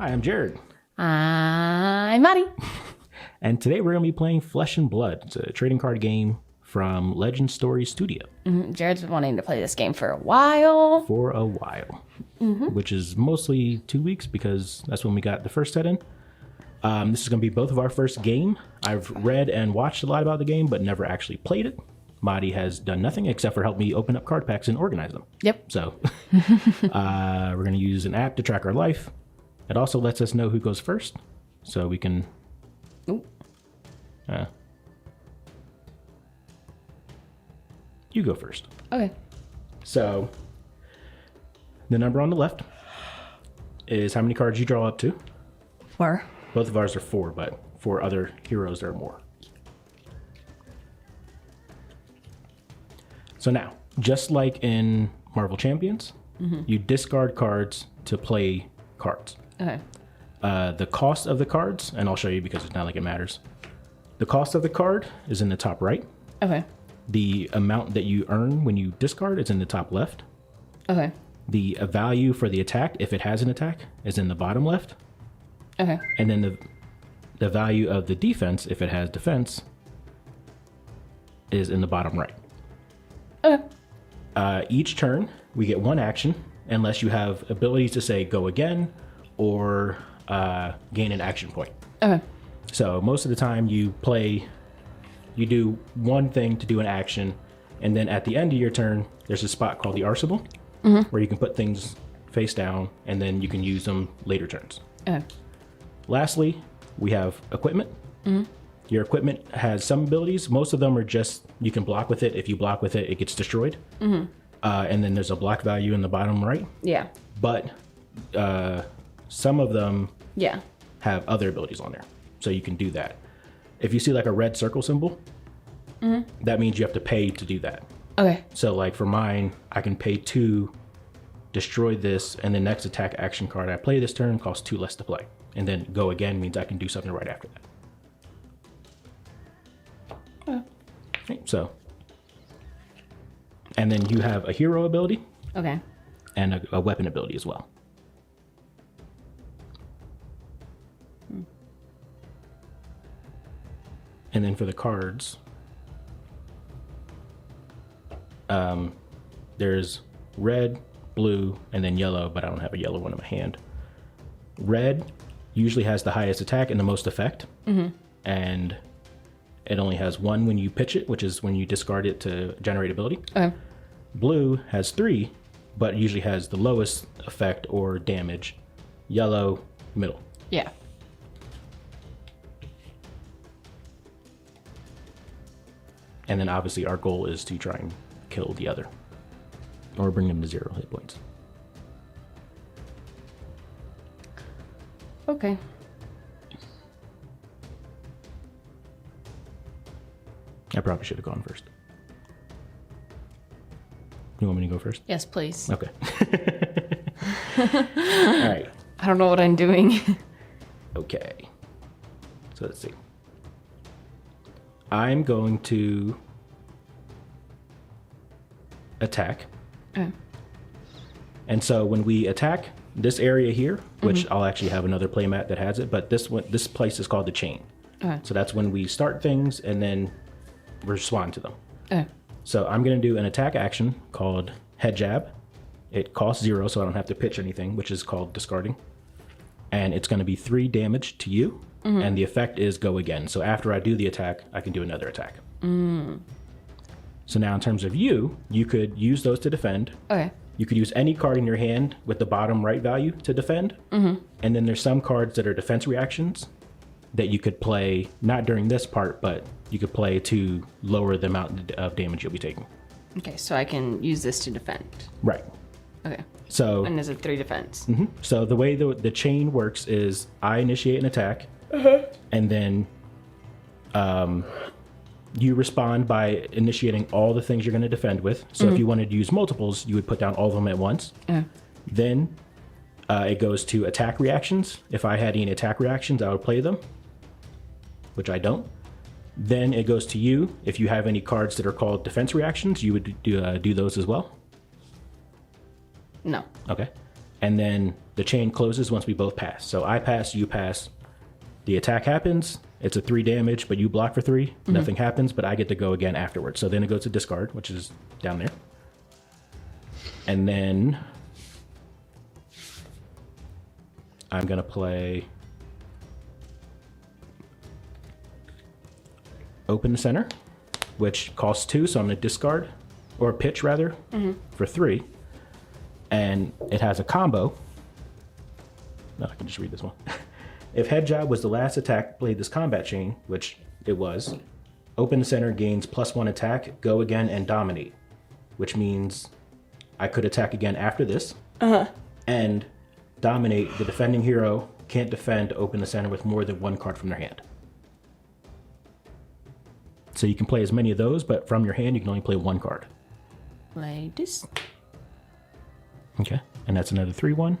Hi, I'm Jared. I'm Maddie. And today we're going to be playing Flesh and Blood. It's a trading card game from Legend Story Studio. Jared's been wanting to play this game for a while. Which is mostly 2 weeks because that's when we got the first set in. This is going to be both of our first game. I've read and watched a lot about the game, but never actually played it. Madi has done nothing except for help me open up card packs and organize them. Yep. So we're going to use an app to track our life. It also lets us know who goes first, so we can... Ooh. You go first. Okay. So the number on the left is how many cards you draw up to. 4. Both of ours are 4, but for other heroes there are more. So now, just like in Marvel Champions, you discard cards to play cards. Okay. The cost of the cards, and I'll show you because it's not like it matters. The cost of the card is in the top right. Okay. The amount that you earn when you discard is in the top left. Okay. The value for the attack, if it has an attack, is in the bottom left. Okay. And then the value of the defense, if it has defense, is in the bottom right. Okay. Each turn, we get one action, unless you have abilities to say go again or gain an action point. Okay. So most of the time you do one thing to do an action, and then at the end of your turn, there's a spot called the arsenal, where you can put things face down, and then you can use them later turns. Okay. Lastly, we have equipment. Your equipment has some abilities. Most of them are just, you can block with it. If you block with it, it gets destroyed. And then there's a block value in the bottom right. Yeah. But some of them Yeah. have other abilities on there. So you can do that. If you see like a red circle symbol, that means you have to pay to do that. Okay. So like for mine, I can pay 2, destroy this, and the next attack action card I play this turn costs 2 less to play. And then go again means I can do something right after that. So, and then you have a hero ability Okay. and a weapon ability as well. And then for the cards, there's red, blue, and then yellow, but I don't have a yellow one in my hand. Red usually has the highest attack and the most effect. And it only has 1 when you pitch it, which is when you discard it to generate ability. Okay. Blue has 3, but usually has the lowest effect or damage. Yellow, middle. Yeah. And then obviously our goal is to try and kill the other. Or bring them to 0 hit points. Okay. I probably should have gone first. You want me to go first? Yes, please. Okay. All right. I don't know what I'm doing. Okay. So let's see. I'm going to attack. Okay. And so when we attack this area here, which I'll actually have another playmat that has it, but this place is called the chain. Okay. So that's when we start things and then respond to them. Okay. So I'm going to do an attack action called head jab. It costs 0, so I don't have to pitch anything, which is called discarding. And it's going to be 3 damage to you, and the effect is go again. So after I do the attack, I can do another attack. So now in terms of you could use those to defend. Okay. You could use any card in your hand with the bottom right value to defend. And then there's some cards that are defense reactions that you could play, not during this part, but you could play to lower the amount of damage you'll be taking. Okay, so I can use this to defend. Right. Okay. So, And is it 3 defense? so the way the chain works is I initiate an attack, and then you respond by initiating all the things you're going to defend with. So if you wanted to use multiples, you would put down all of them at once. Then it goes to attack reactions. If I had any attack reactions, I would play them, which I don't. Then it goes to you. If you have any cards that are called defense reactions, you would do those as well. No. Okay. and then the chain closes once we both pass. So I pass, you pass. The attack happens. It's a 3 damage, but you block for 3. Nothing happens, but I get to go again afterwards. So then it goes to discard, which is down there. And then I'm going to play Open the Center, which costs 2, so I'm going to discard, or pitch rather, for 3. And it has a combo. No, I can just read this one. If Head Jab was the last attack played this combat chain, which it was, Open the Center gains +1 attack, go again, and dominate, which means I could attack again after this, and dominate. The defending hero can't defend Open the Center with more than 1 card from their hand. So you can play as many of those, but from your hand you can only play 1 card. Like this. Okay, and that's another 3/1.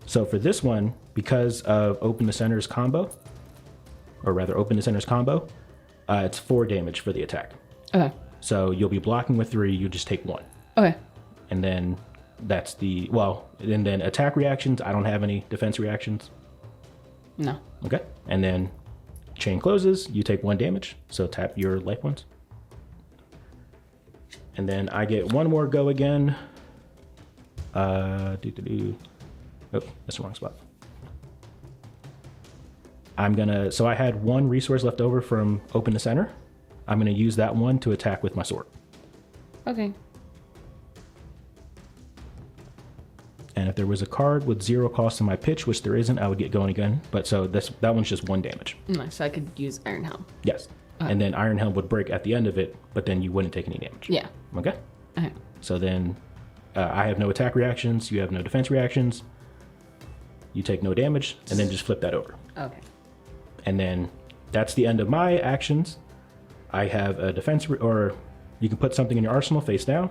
So for this one, because of Open the Center's combo, or rather Open the Center's combo, it's 4 damage for the attack. Okay. So you'll be blocking with 3, you just take 1. Okay. And then that's the, well, and then attack reactions, I don't have any defense reactions. No. Okay, and then chain closes, you take 1 damage, so tap your life points. And then I get 1 more go again. Oh, that's the wrong spot. So I had 1 resource left over from Open the Center. I'm gonna use that 1 to attack with my sword. Okay. And if there was a card with 0 cost in my pitch, which there isn't, I would get going again. But so that one's just 1 damage. Nice. So I could use Iron Helm. Yes. And then Iron Helm would break at the end of it, but then you wouldn't take any damage. Yeah. Okay. Okay. So then I have no attack reactions, you have no defense reactions, you take no damage, and then just flip that over. Okay. And then that's the end of my actions. I have a defense, or you can put something in your arsenal face down.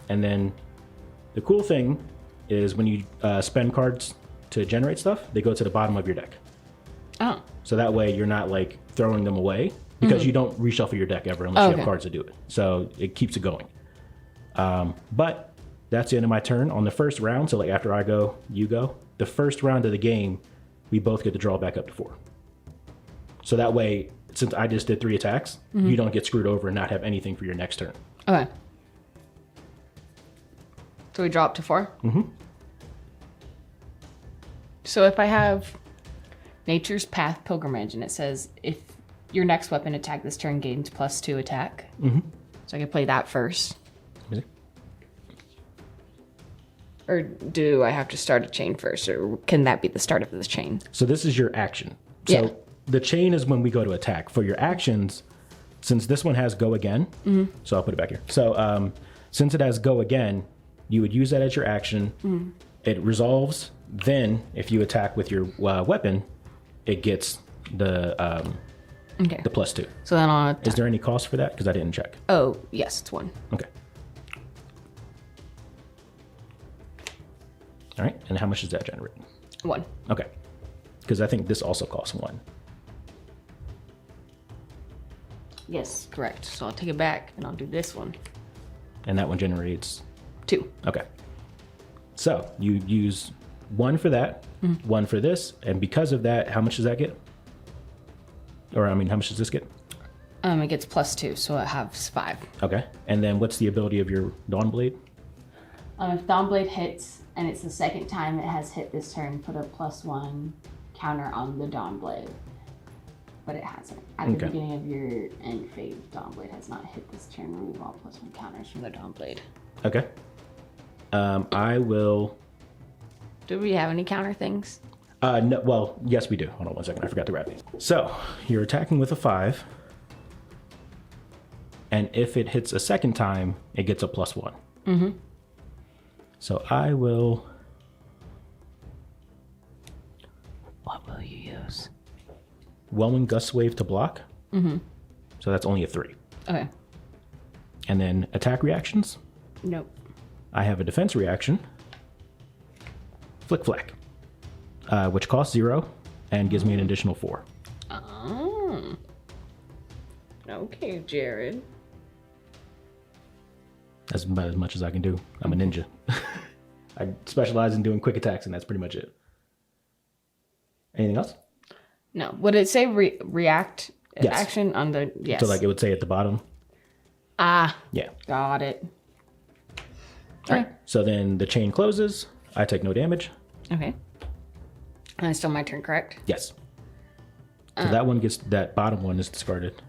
And then the cool thing is when you spend cards to generate stuff, they go to the bottom of your deck. Oh. So that way you're not like throwing them away, because you don't reshuffle your deck ever unless you have cards to do it. So it keeps it going. But that's the end of my turn. On the first round, so like after I go, you go, the first round of the game, we both get to draw back up to 4. So that way, since I just did 3 attacks, you don't get screwed over and not have anything for your next turn. Okay. So we draw up to 4? So if I have Nature's Path Pilgrimage and it says if your next weapon attack this turn gains +2 attack. So I could play that first. Or do I have to start a chain first, or can that be the start of the chain? So this is your action. So the chain is when we go to attack. For your actions, since this one has go again, so I'll put it back here. So since it has go again, you would use that as your action. It resolves. Then if you attack with your weapon, it gets the +2. So then I'll attack. Is there any cost for that? Because I didn't check. Oh, yes, it's 1. Okay. All right, and how much does that generate? 1. Okay, because I think this also costs 1. Yes, correct. So I'll take it back and I'll do this one. And that one generates 2. Okay. So you use 1 for that, 1 for this, and because of that, how much does that get? Or I mean, how much does this get? It gets +2, so it has 5. Okay. And then what's the ability of your Dawnblade? If Dawnblade hits and it's the second time it has hit this turn, put a +1 counter on the Dawnblade. But it hasn't. At the beginning of your end phase, Dawnblade has not hit this turn. Remove all +1 counters from the Dawnblade. Okay. I will. Do we have any counter things? No, well, yes, we do. Hold on 1 second. I forgot to grab these. So you're attacking with a 5. And if it hits a second time, it gets a +1. So I will. What will you use? Whelming Gust Wave to block. So that's only a 3. Okay. And then attack reactions. Nope. I have a defense reaction. Flick Flack. Which costs 0 and gives me an additional 4. Oh. Okay, Jared. That's about as much as I can do. I'm a ninja. I specialize in doing quick attacks, and that's pretty much it. Anything else? No. Would it say react Yes. action on the... Yes. So like it would say at the bottom. Ah. Yeah. Got it. All right. So then the chain closes. I take no damage. Okay. And it's still my turn, correct? Yes. So that bottom one is discarded.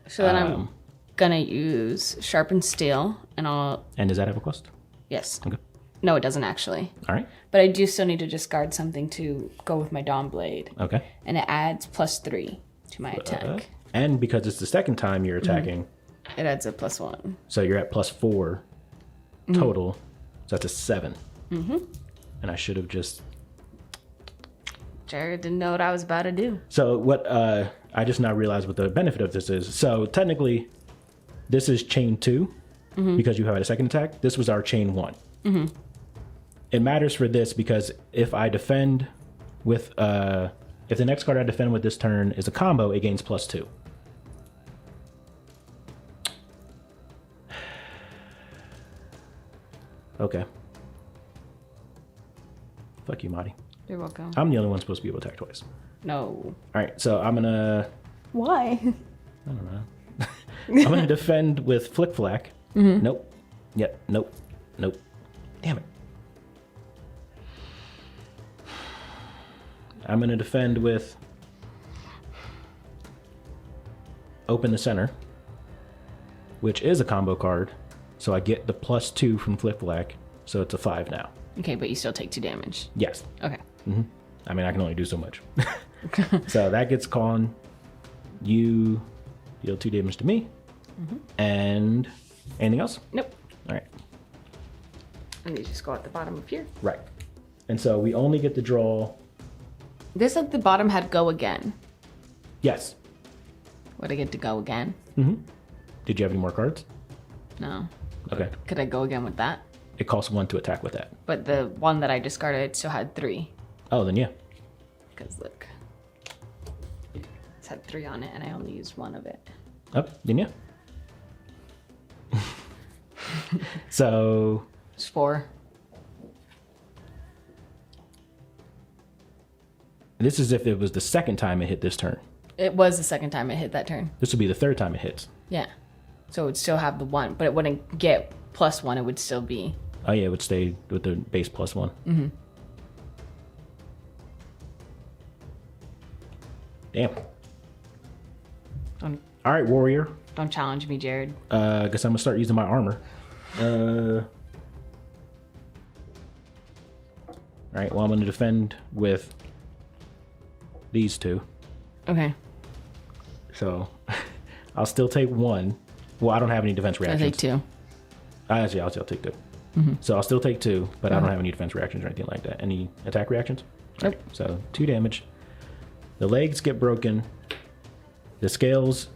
So then I'm gonna use sharpened steel, and I'll... And does that have a cost? Yes. Okay. No, it doesn't actually. All right. But I do still need to discard something to go with my Dawn Blade. Okay. And it adds +3 to my attack. And because it's the second time you're attacking, It adds a +1. so you're at +4 total. So that's a 7. Mm-hmm. And I should have just... Jared didn't know what I was about to do. So what I just now realized what the benefit of this is. So technically, this is chain 2 because you have a second attack. This was our chain 1. Mm-hmm. It matters for this because if I defend with... if the next card I defend with this turn is a combo, it gains +2. Okay. Fuck you, Marty. You're welcome. I'm the only one supposed to be able to attack twice. No. All right, so I'm gonna... Why? I don't know. I'm gonna defend with Flick Flack. Nope. Yep. Nope. Nope. Damn it. I'm gonna defend with Open the Center, which is a combo card. So I get the +2 from Flick Flack, so it's a 5 now. Okay, but you still take 2 damage. Yes. Okay. I mean, I can only do so much. So that gets gone. You deal 2 damage to me. And anything else? Nope. All right. And you just go at the bottom of here. Right. And so we only get to draw... This at the bottom had go again. Yes. Would I get to go again? Did you have any more cards? No. Okay. Could I go again with that? It costs 1 to attack with that. But the one that I discarded still had 3. Oh, then yeah. Because look. It had 3 on it and I only used 1 of it. Oh, then yeah. So... It's 4. This is if it was the second time it hit this turn. It was the second time it hit that turn. This would be the third time it hits. Yeah. So it would still have the 1, but it wouldn't get +1. It would still be... Oh yeah, it would stay with the base +1. Damn. Don't, All right, warrior. don't challenge me, Jared. Guess I'm gonna start using my armor. All right, well I'm gonna defend with these 2. Okay. So I'll still take 1. Well, I don't have any defense I reactions. take 2. Actually, I'll still take 2. So I'll still take 2, but I don't have any defense reactions or anything like that. Any attack reactions? Nope. Right, so 2 damage. The legs get broken. The scales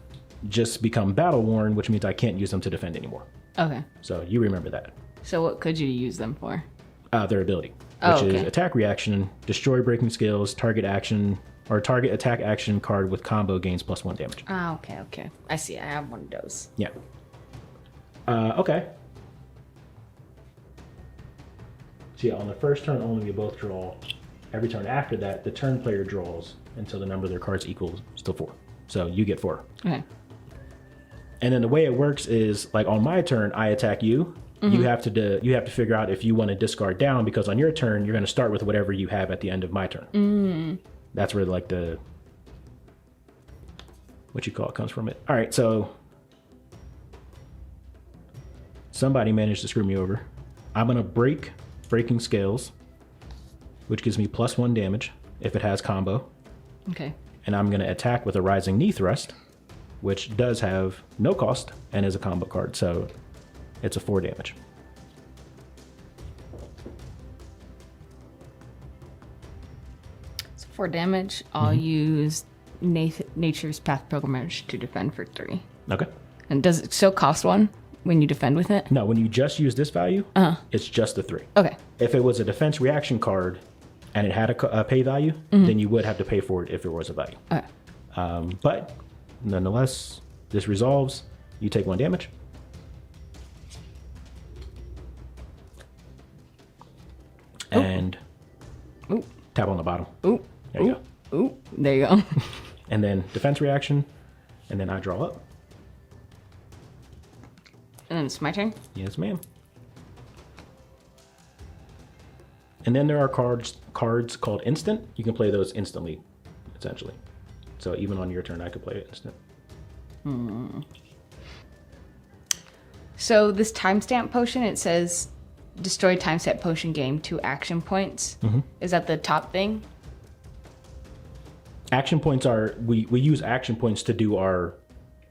just become battle worn, which means I can't use them to defend anymore. Okay. So you remember that. So what could you use them for? Their ability, Oh, which is okay. attack reaction, destroy breaking scales, target action, or target attack action card with combo gains +1 damage. Ah, okay, okay. I see. I have one of those. Yeah. Okay. So yeah, on the first turn only, we both draw. Every turn after that, the turn player draws until the number of their cards equals to 4. So you get 4. Okay. And then the way it works is, like on my turn, I attack you. You have to figure out if you want to discard down, because on your turn you're going to start with whatever you have at the end of my turn. That's where like the what you call it comes from it. All right, so somebody managed to screw me over. I'm going to break breaking scales, which gives me +1 damage if it has combo. Okay. And I'm going to attack with a rising knee thrust, which does have no cost and is a combo card, so it's a 4 damage. So 4 damage. I'll use Nature's Path Pilgrimage to defend for 3. Okay. And does it still cost 1 when you defend with it? No, when you just use this value, it's just the 3. Okay. If it was a defense reaction card and it had a pay value, then you would have to pay for it if it was a value. Okay. But nonetheless, this resolves. You take 1 damage. Tap on the bottom. Ooh. There you go. Ooh. There you go. And then defense reaction, and then I draw up. And then it's my turn? Yes, ma'am. And then there are cards called instant. You can play those instantly, essentially. So even on your turn, I could play it instant. So this timestamp potion, it says destroy timestamp potion game 2 action points. Is that the top thing? Action points are, we use action points to do our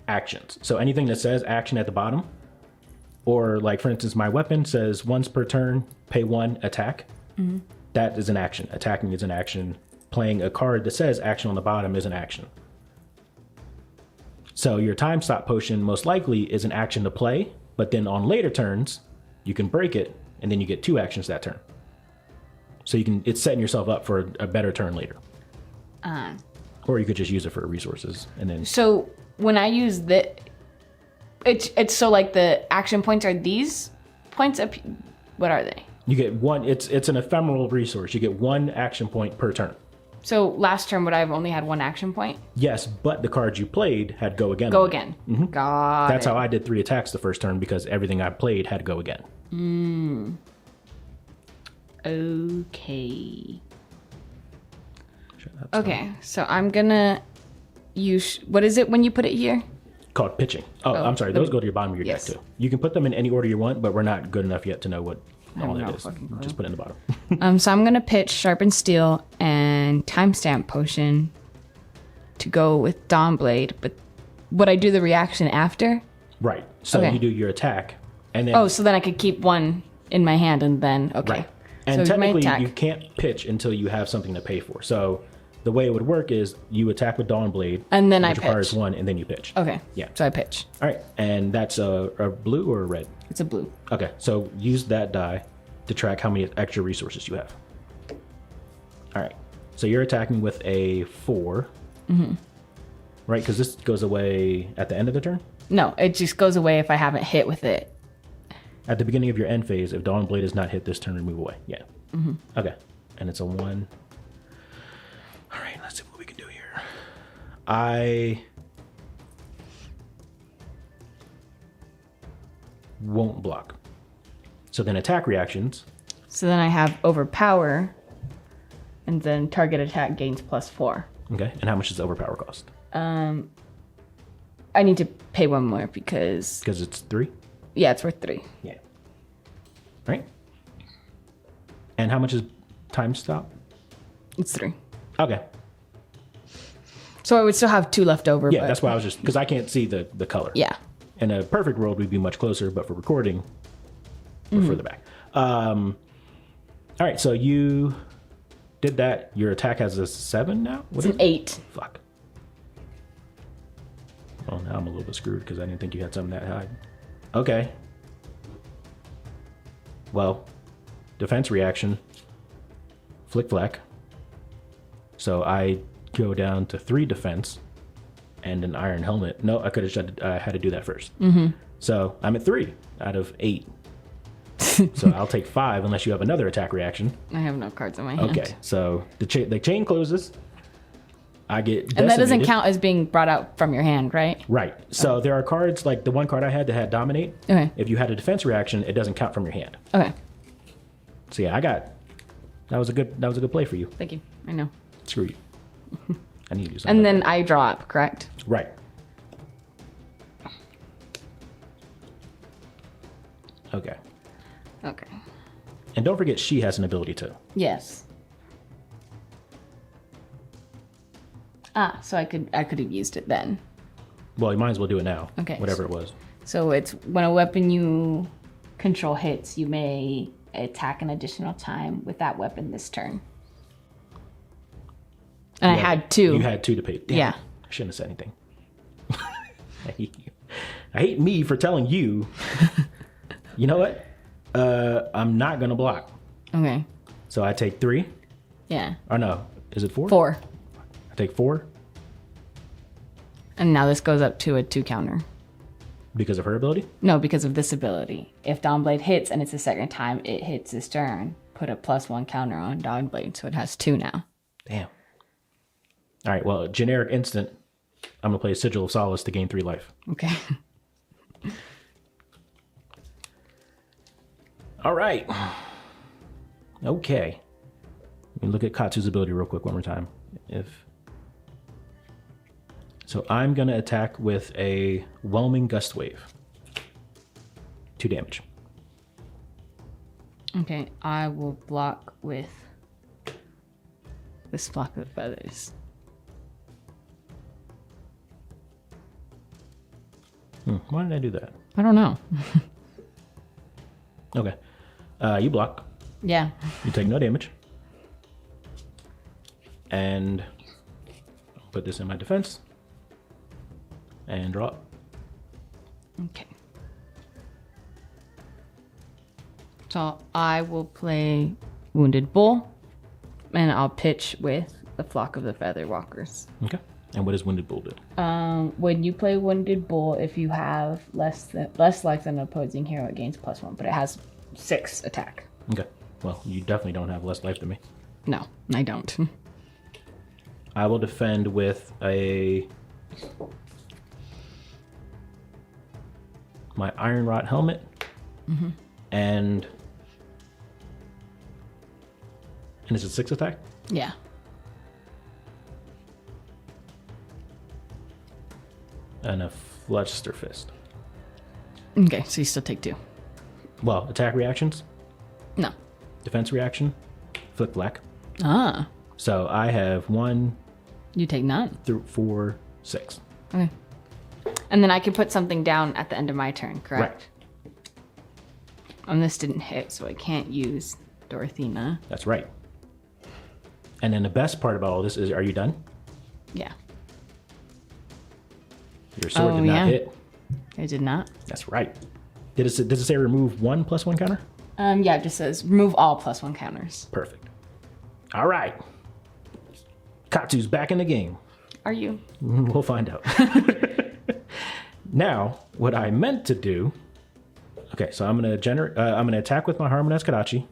actions. So anything that says action at the bottom, or like for instance, my weapon says once per turn, pay 1, attack. That is an action. Attacking is an action. Playing a card that says action on the bottom is an action. So your time stop potion most likely is an action to play, but then on later turns, you can break it, and then you get 2 actions that turn. So it's setting yourself up for a better turn later. Or you could just use it for resources, and then. So when I use it's so like the action points are these points up. What are they? You get 1. It's an ephemeral resource. You get 1 action point per turn. So last turn, would I have only had 1 action point? Yes, but the cards you played had go again. Go again. Got That's how I did 3 attacks the first turn, because everything I played had to go again. Okay. Okay, so I'm gonna use, what is it when you put it here? Called pitching. Oh, I'm sorry. Those go to your bottom of your deck too. You can put them in any order you want, but we're not good enough yet to know what all that is. Just put it in the bottom. So I'm gonna pitch Sharpened Steel and Timestamp Potion to go with Dawnblade, but would I do the reaction after? Right. So you do your attack, and then. Oh, so then I could keep one in my hand and then Right. And so technically, you can't pitch until you have something to pay for. So the way it would work is you attack with Dawnblade, and then which requires 1, and then you pitch. Okay. Yeah. So I pitch. All right, and that's a blue or a red? It's a blue. Okay, so use that die to track how many extra resources you have. All right, so you're attacking with a 4, right? Because this goes away at the end of the turn? No, it just goes away if I haven't hit with it. At the beginning of your end phase, if Dawnblade is not hit this turn, move away. Yeah. Okay, and it's a 1. All right, let's see what we can do here. I won't block. So then attack reactions. So then I have Overpower, and then target attack gains +4. Okay, and how much does overpower cost? I need to pay 1 more because it's 3? Yeah, it's worth 3. Yeah. Right. And how much is time stop? It's 3. Okay. So I would still have 2 left over. Yeah, but... that's why I was just, because I can't see the color. Yeah. In a perfect world, we'd be much closer, but for recording, we're further back. All right, so you did that. Your attack has a 7 now? It's an 8. Fuck. Oh, now I'm a little bit screwed because I didn't think you had something that high. Okay. Well, defense reaction. Flick flack. So I go down to 3 defense and an iron helmet. No, I could have had to do that first. So I'm at 3 out of 8. So I'll take 5 unless you have another attack reaction. I have no cards in my hand. Okay, so the chain closes. I get decimated. And that doesn't count as being brought out from your hand, right? Right. So there are cards, like the one card I had that had Dominate. Okay. If you had a defense reaction, it doesn't count from your hand. Okay. So yeah, that was a good play for you. Thank you. I know. Screw you. I need to do something. And then I draw up, correct? Right. Okay. Okay. And don't forget, she has an ability too. Yes. So I could have used it then. Well, you might as well do it now. Okay. Whatever it was. So it's when a weapon you control hits, you may attack an additional time with that weapon this turn. And I had 2. You had 2 to pay. Damn, yeah. I shouldn't have said anything. I hate you. I hate me for telling you. You know what? I'm not gonna block. Okay. So I take 3. Yeah. Or no, is it 4? 4. I take 4 And now this goes up to a 2 counter. because of her ability. No, because of this ability. If Dawnblade hits and it's the second time it hits this turn, put a +1 counter on Dogblade, so it has 2 now. Damn. All right, well, generic instant. I'm going to play Sigil of Solace to gain 3 life. Okay. All right. Okay. Let me look at Katsu's ability real quick one more time. So I'm going to attack with a Whelming Gust Wave. 2 damage. Okay, I will block with this flock of feathers. Why did I do that? I don't know. Okay. You block. Yeah. You take no damage. And I'll put this in my defense. And draw. Okay. So I will play Wounded Bull, and I'll pitch with the flock of the Feather Walkers. Okay. And what does Wounded Bull do? When you play Wounded Bull, if you have less life than an opposing hero, it gains +1, but it has 6 attack. Okay. Well, you definitely don't have less life than me. No, I don't. I will defend with my Iron Rot helmet. And it's a 6 attack? Yeah. And a Fluster Fist. Okay, so you still take 2. Well, attack reactions, No. defense reaction, Flick Black. Ah, So I have 1 you take none. through 4, 6. Okay. And then I can put something down at the end of my turn, correct? And this didn't hit, so I can't use Dorinthea. That's right. And then the best part about all this is, are you done? Yeah. Your sword did not hit. I did not. That's right. Does it say remove 1 +1 counter? Yeah, it just says remove all +1 counters. Perfect. All right. Katsu's back in the game. Are you? We'll find out. Now, what I meant to do. Okay, so I'm gonna attack with my Harmonized Kadachi.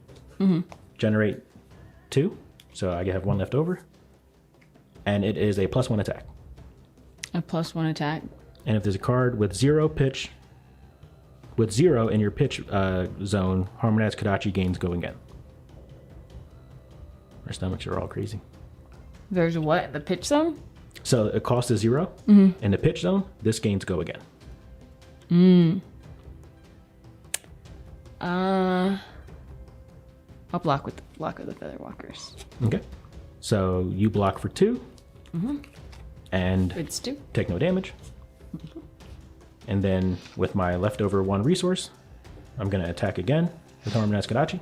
Generate 2, so I have 1 left over, and it is a +1 attack. A +1 attack. And if there's a card with 0 in your pitch zone, Harmonized Kadachi gains go again. Our stomachs are all crazy. There's what? The pitch zone? So it costs a 0. In the pitch zone, this gains go again. I'll block with the block of the Feather Walkers. Okay. So you block for 2. And It's 2. take no damage. And then with my leftover 1 resource, I'm going to attack again with Harmonized Kadachi.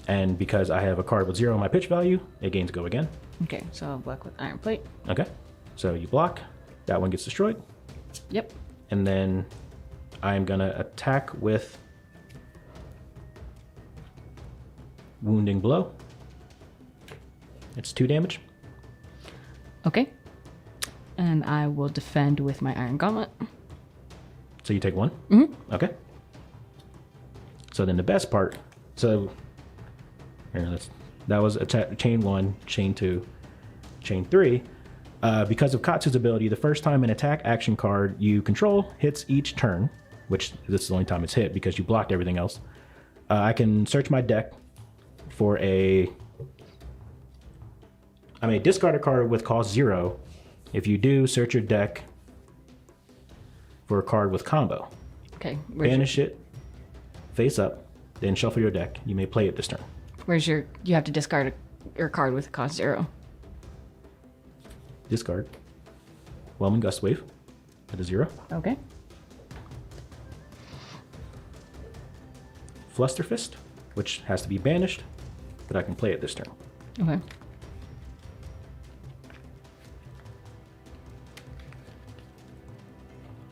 And because I have a card with 0 in my pitch value, it gains go again. Okay, so I'll block with Iron Plate. Okay. So you block. That one gets destroyed. Yep. And then I'm going to attack with Wounding Blow. It's 2 damage. Okay. And I will defend with my Iron Gauntlet. So you take 1? Okay. So then the best part, that was chain 1, chain 2, chain 3. Because of Katsu's ability, the first time an attack action card you control hits each turn, which this is the only time it's hit because you blocked everything else, I can search my deck for discard a card with cost 0. If you do, search your deck for a card with combo. Okay. Banish it, face up, then shuffle your deck. You may play it this turn. You have to discard your card with a cost 0. Discard. Whelming Gust Wave at a 0. Okay. Fluster Fist, which has to be banished, but I can play it this turn. Okay.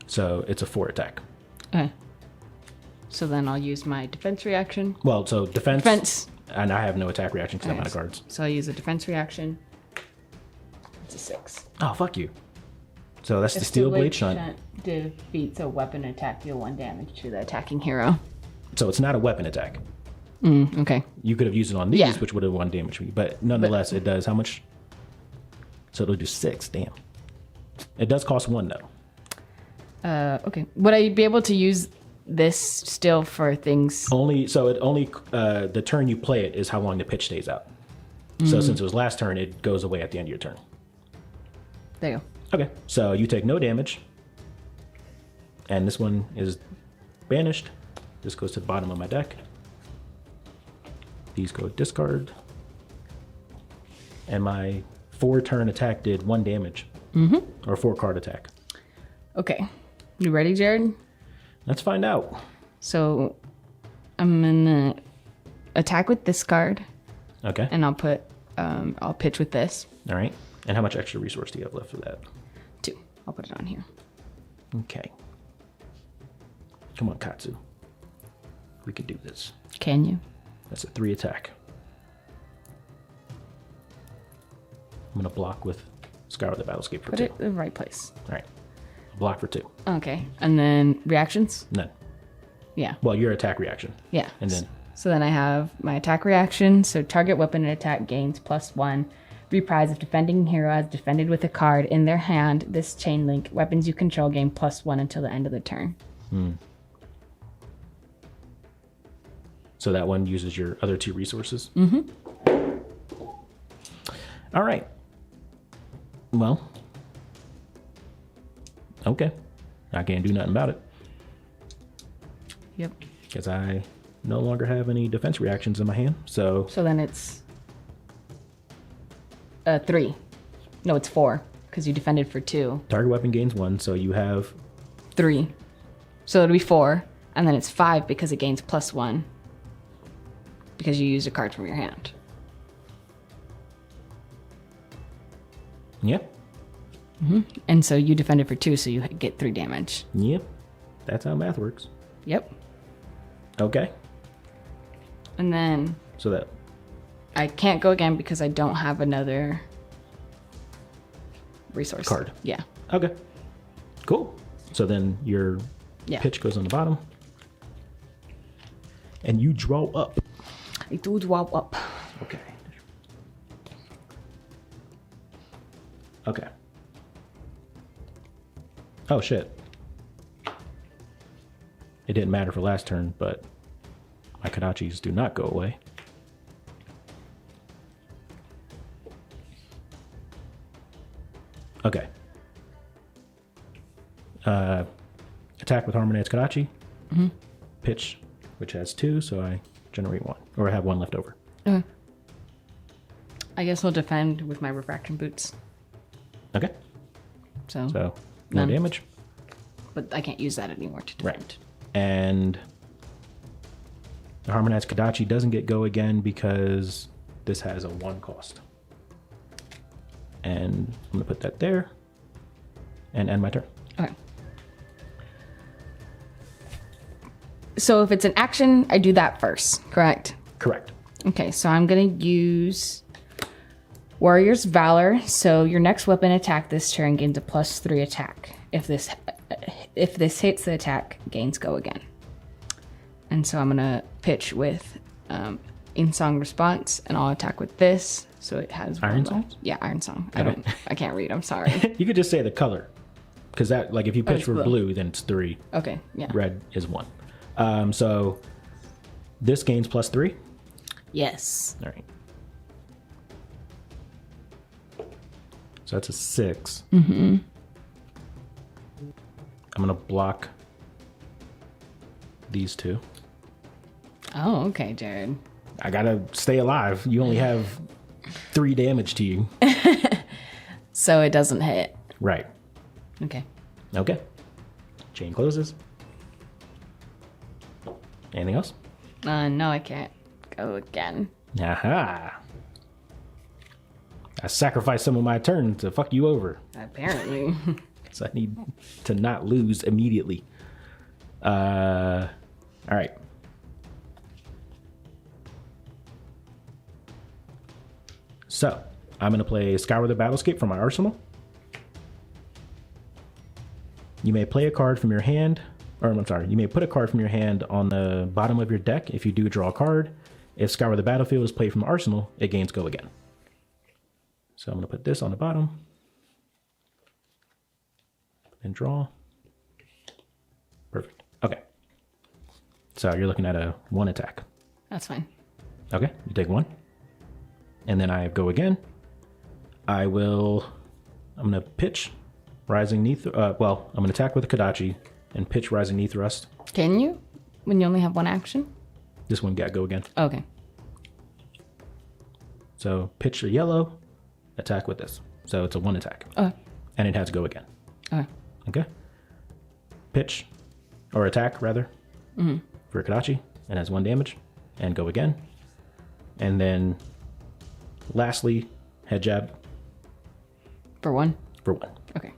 So it's a 4 attack. Okay. So then I'll use my defense reaction. Well, so defense. Defense. And I have no attack reaction because I'm out of cards. So I'll use a defense reaction. It's a 6. Oh, fuck you. So that's the Steel Blade Shunt. Defeats a weapon attack, deal 1 damage to the attacking hero. So it's not a weapon attack. Okay. You could have used it on these, Yeah. which would have 1 damage me. But nonetheless, it does how much? So it'll do 6. Damn. It does cost 1 though. Okay. Would I be able to use this still for things? Only the turn you play it is how long the pitch stays out. So since it was last turn, it goes away at the end of your turn. There you Okay, so you take no damage, and this one is banished. This goes to the bottom of my deck. These go discard, and my 4-turn attack did 1 damage, or 4-card attack. go. Okay. You ready, Jared? Let's find out. So I'm gonna attack with this card, Okay. and I'll pitch with this. All right. And how much extra resource do you have left for that? 2. I'll put it on here. Okay. Come on, Katsu. We can do this. Can you? That's a 3 attack. I'm gonna block with Scour the Battlescape for Put 2. it in the right place. All right. Block for 2. Okay. And then reactions? None. Yeah. Well, your attack reaction. Yeah. And then So then I have my attack reaction. So target weapon and attack gains +1. Reprise if defending hero has defended with a card in their hand. This chain link. Weapons you control gain +1 until the end of the turn. so that one uses your other 2 resources. All right. Well. Okay. I can't do nothing about it Yep. because I no longer have any defense reactions in my hand. So So then it's 3. No, it's 4 because you defended for 2. target weapon gains 1. So you have 3. So it'll be 4, and then it's 5 because it gains +1 because you used a card from your hand. Yep. And so you defended for 2, so you get 3 damage. Yep. That's how math works. Yep. Okay. And then So that I can't go again because I don't have another resource. Card. Yeah. okay. Cool. So then your Yeah. pitch goes on the bottom, and you draw up. I do draw up. Okay. Okay. Oh shit. It didn't matter for last turn, but my Kadachis do not go away. Okay. Attack with Harmonized Kadachi. Pitch, which has 2, so I generate 1. Or I have 1 left over. Okay. I guess I'll defend with my refraction boots. Okay. So So, no None. damage. but I can't use that anymore to defend. Right. And the Harmonized Kadachi doesn't get go again because this has a 1 cost. And I'm going to put that there and end my turn. Okay. So if it's an action, I do that first, correct? Correct. Okay, so I'm gonna use Warrior's Valor. So your next weapon attack this turn gains a +3 attack. If this hits the attack, gains go again. And so I'm gonna pitch with In-Song Response, and I'll attack with this. So it has Iron one- Song? Yeah, Iron Song. I can't read. I'm sorry. You could just say the color. Because that, like, if you pitch it's for blue. blue, then it's 3. Okay, yeah. Red is 1. So this gains +3. Yes. All right. So that's a 6. I'm gonna block these 2. Oh, okay, Jared. I gotta stay alive. You only have 3 damage to you. So it doesn't hit. Right. Okay. Okay. Chain closes. Anything else? No, I can't go again. Aha. I sacrificed some of my turn to fuck you over. Apparently. So I need to not lose immediately. All right. So I'm going to play Scour the Battlescape from my arsenal. You may play a card from your hand or I'm sorry, you may put a card from your hand on the bottom of your deck. If you do, draw a card. If Scour the Battlefield is played from Arsenal, it gains Go Again. So I'm going to put this on the bottom. And draw. Perfect. Okay. So you're looking at a 1 attack. That's fine. Okay, you take 1. And then I go again. I'm going to pitch Rising Knee I'm going to attack with a Kodachi and pitch Rising Knee Thrust. Can you? When you only have 1 action? This one got Go Again. Okay. So pitch a yellow, attack with this. So it's a 1 attack. Okay. And it has Go Again. Okay. Okay. Pitch, or attack rather, for Kodachi. It has 1 damage and Go Again. And then lastly, head jab. For 1? For 1. Okay.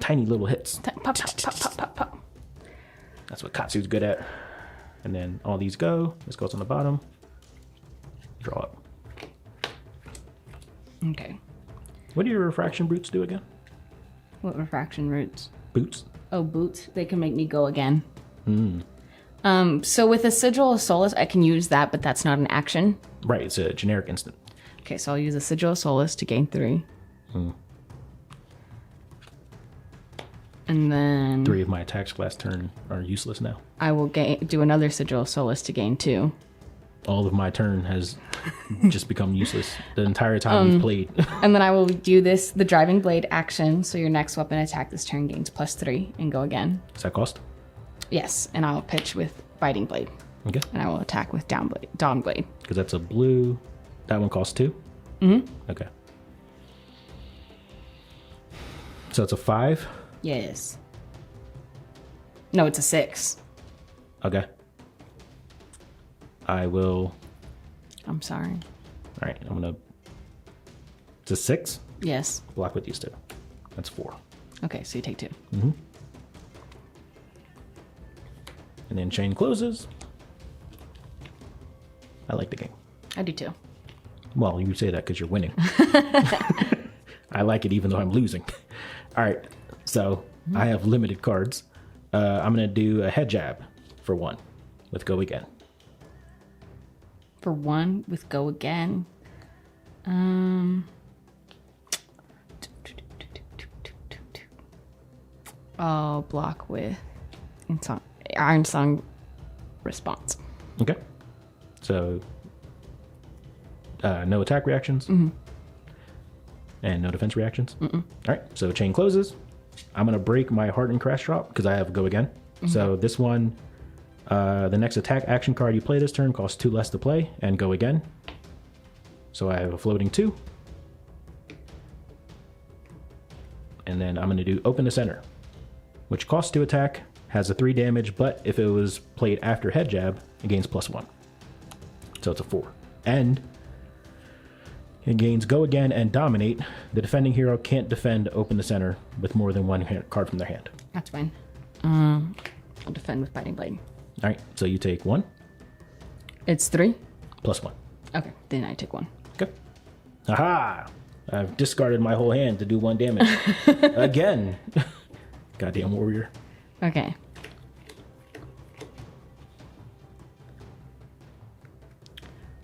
Tiny little hits. Pop, pop, pop, pop, pop, pop. That's what Katsu's good at. And then all these go. This goes on the bottom. Draw up. Okay. What do your refraction boots do again? What refraction roots? Boots? Oh, boots. They can make me go again. So with a Sigil of Solace, I can use that, but that's not an action. Right, it's a generic instant. Okay, so I'll use a Sigil of Solace to gain 3. And then 3 of my attacks last turn are useless now. I will do another Sigil of Solace to gain 2. All of my turn has just become useless the entire time we've played. And then I will do the Driving Blade action, so your next weapon attack this turn gains +3 and go again. Does that cost? Yes, and I'll pitch with Biting Blade. Okay. And I will attack with Dawn Blade. Because that's a blue. That one costs 2? Okay. So it's a 5? Yes. No, it's a 6. Okay. I will... I'm sorry. All right, I'm going to... It's a 6? Yes. Block with these 2. That's 4. Okay, so you take 2. And then chain closes. I like the game. I do too. Well, you say that because you're winning. I like it even though I'm losing. All right, so I have limited cards. I'm going to do a head jab for 1 with Go Again. For 1 with Go Again. I'll block with Iron Song Response. Okay. So no attack reactions. And no defense reactions. All right, so chain closes. I'm going to break my Hardened Crash Drop because I have Go Again. So this one, the next attack action card you play this turn costs 2 less to play and Go Again. So I have a floating 2. And then I'm going to do Open the Center, which costs 2 attack, has a 3 damage, but if it was played after head jab, it gains +1. So it's a 4. And it gains Go Again and Dominate. The defending hero can't defend Open the Center with more than 1 card from their hand. That's fine. I'll defend with Biting Blade. All right, so you take 1. It's 3? +1. Okay, then I take 1. Okay. Aha! I've discarded my whole hand to do 1 damage. Again. Goddamn warrior. Okay.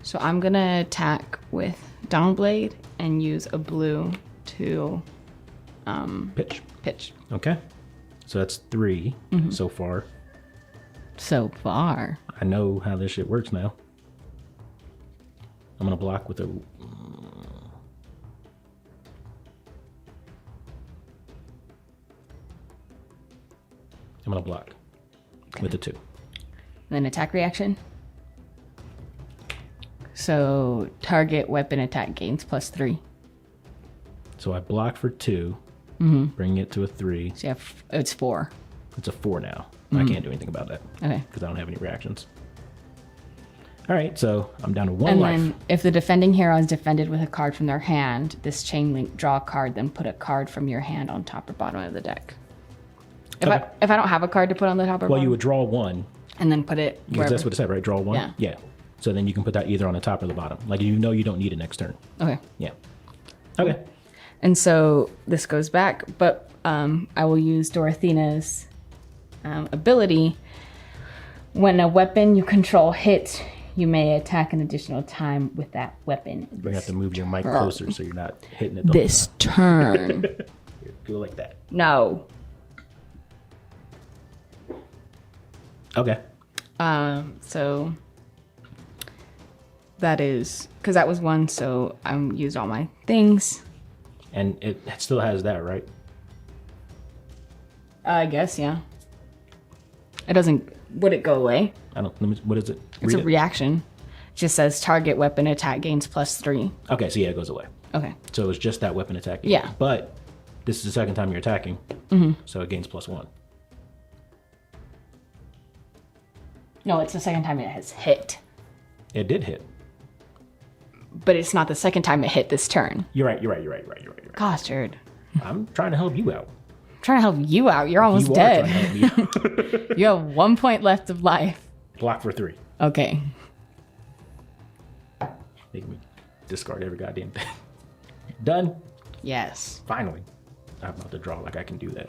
So I'm gonna attack with Dawn Blade and use a blue to Pitch. Okay. So that's 3 so far. So far. I know how this shit works now. I'm gonna block with a... I'm gonna block with a 2. Then attack reaction. So target weapon attack gains +3. So I block for 2, bring it to a 3. So it's 4. It's a 4 now. I can't do anything about that. Okay. Because I don't have any reactions. All right, so I'm down to 1 And life. then if the defending hero is defended with a card from their hand, this chain link, draw a card, then put a card from your hand on top or bottom of the deck. If I don't have a card to put on the top or Well, bottom, you would draw 1. and then put it Because wherever. that's what it said, right? Draw 1? Yeah. Yeah. So then you can put that either on the top or the bottom. Like, you know you don't need it next turn. Okay. Yeah. Okay. And so this goes back, but I will use Dorinthea's ability. When a weapon you control hits, you may attack an additional time with that weapon. You have to move your mic closer so you're not hitting it. This turn. Do it like that. No. Okay. So that is because that was one. So I used all my things. And it still has that, right? I guess, yeah. It doesn't. Would it go away? I don't. What is it? It's a reaction. It just says target weapon attack gains +3. Okay, so yeah, it goes away. Okay. So it was just that weapon attack. Yeah. But this is the second time you're attacking, so it gains +1. No, it's the second time it has hit. It did hit. But it's not the second time it hit this turn. You're right. Gosh, Jared. I'm trying to help you out. I'm trying to help you out. You're almost You are dead. trying to help me out. You have 1 point left of life. Block for 3. Okay. Make me discard every goddamn thing. Done. Yes. Finally. I'm about to draw like I can do that.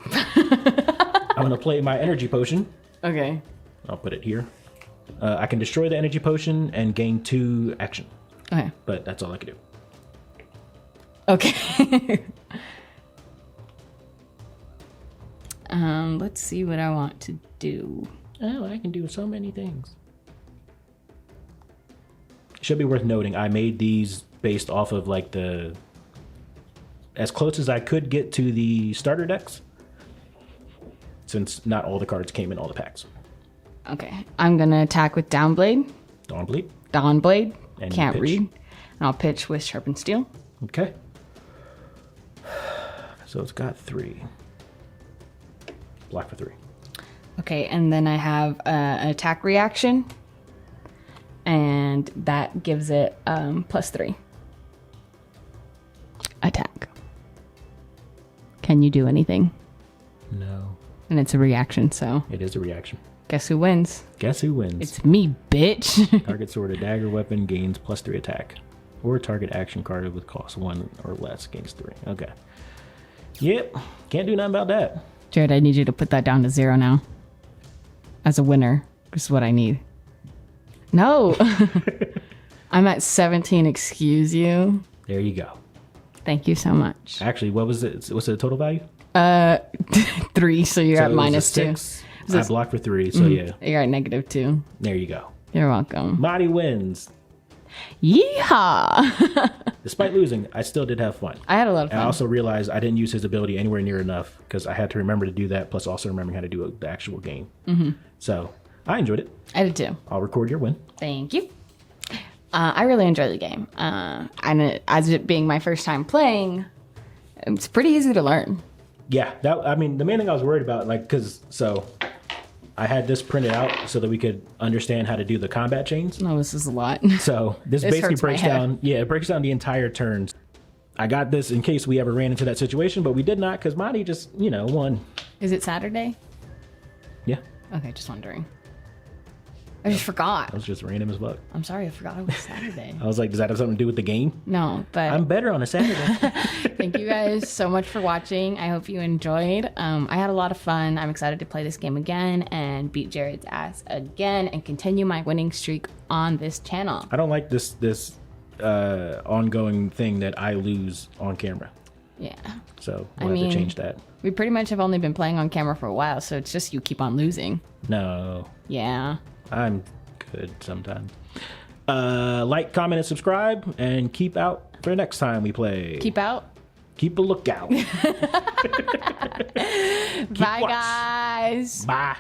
I'm going to play my energy potion. Okay. I'll put it here. I can destroy the energy potion and gain 2 action. Okay. But that's all I can do. Okay. Let's see what I want to do. Oh, I can do so many things. Should be worth noting, I made these based off of like the... as close as I could get to the starter decks, since not all the cards came in all the packs. Okay. I'm going to attack with Downblade. Dawnblade. And Can't pitch. read. And I'll pitch with Sharpened Steel. Okay. So it's got 3. Block for 3. Okay, and then I have an attack reaction. And that gives it +3. Attack. Can you do anything? No. And it's a reaction, so It is a reaction. guess who wins? Guess who wins? It's me, bitch. Target sword or dagger weapon gains +3 attack. Or target action card with cost 1 or less gains 3. Okay. Yep. Can't do nothing about that. Jared, I need you to put that down to 0 now. As a winner. This is what I need. No. I'm at 17, excuse you. There you go. Thank you so much. Actually, what was it? What's the total value? 3, so you're at it was a -2. 6. I blocked for 3, so yeah. You're at -2. There you go. You're welcome. Marty wins. Yeehaw! Despite losing, I still did have fun. I had a lot of And I fun. also realized I didn't use his ability anywhere near enough because I had to remember to do that, plus also remembering how to do the actual game. So I enjoyed it. I did too. I'll record your win. Thank you. I really enjoyed the game. And as it being my first time playing, it's pretty easy to learn. Yeah, the main thing I was worried about, so I had this printed out so that we could understand how to do the combat chains. No, this is a lot. So this This basically hurts my breaks head. down, it breaks down the entire turns. I got this in case we ever ran into that situation, but we did not because Marty just, won. Is it Saturday? Yeah, Okay, just wondering. I just forgot. that was just random as fuck. I'm sorry, I forgot it was Saturday. I was like, does that have something to do with the game? No, but I'm better on a Saturday. thank you guys so much for watching. I hope you enjoyed. I had a lot of fun. I'm excited to play this game again and beat Jared's ass again and continue my winning streak on this channel. I don't like this ongoing thing that I lose on camera. Yeah. So we'll have to change that. We pretty much have only been playing on camera for a while, so it's just you keep on losing. No, Yeah. I'm good sometimes. Like, comment, and subscribe, and keep out for next time we play. Keep out. Keep a lookout. Bye, watch. guys. Bye.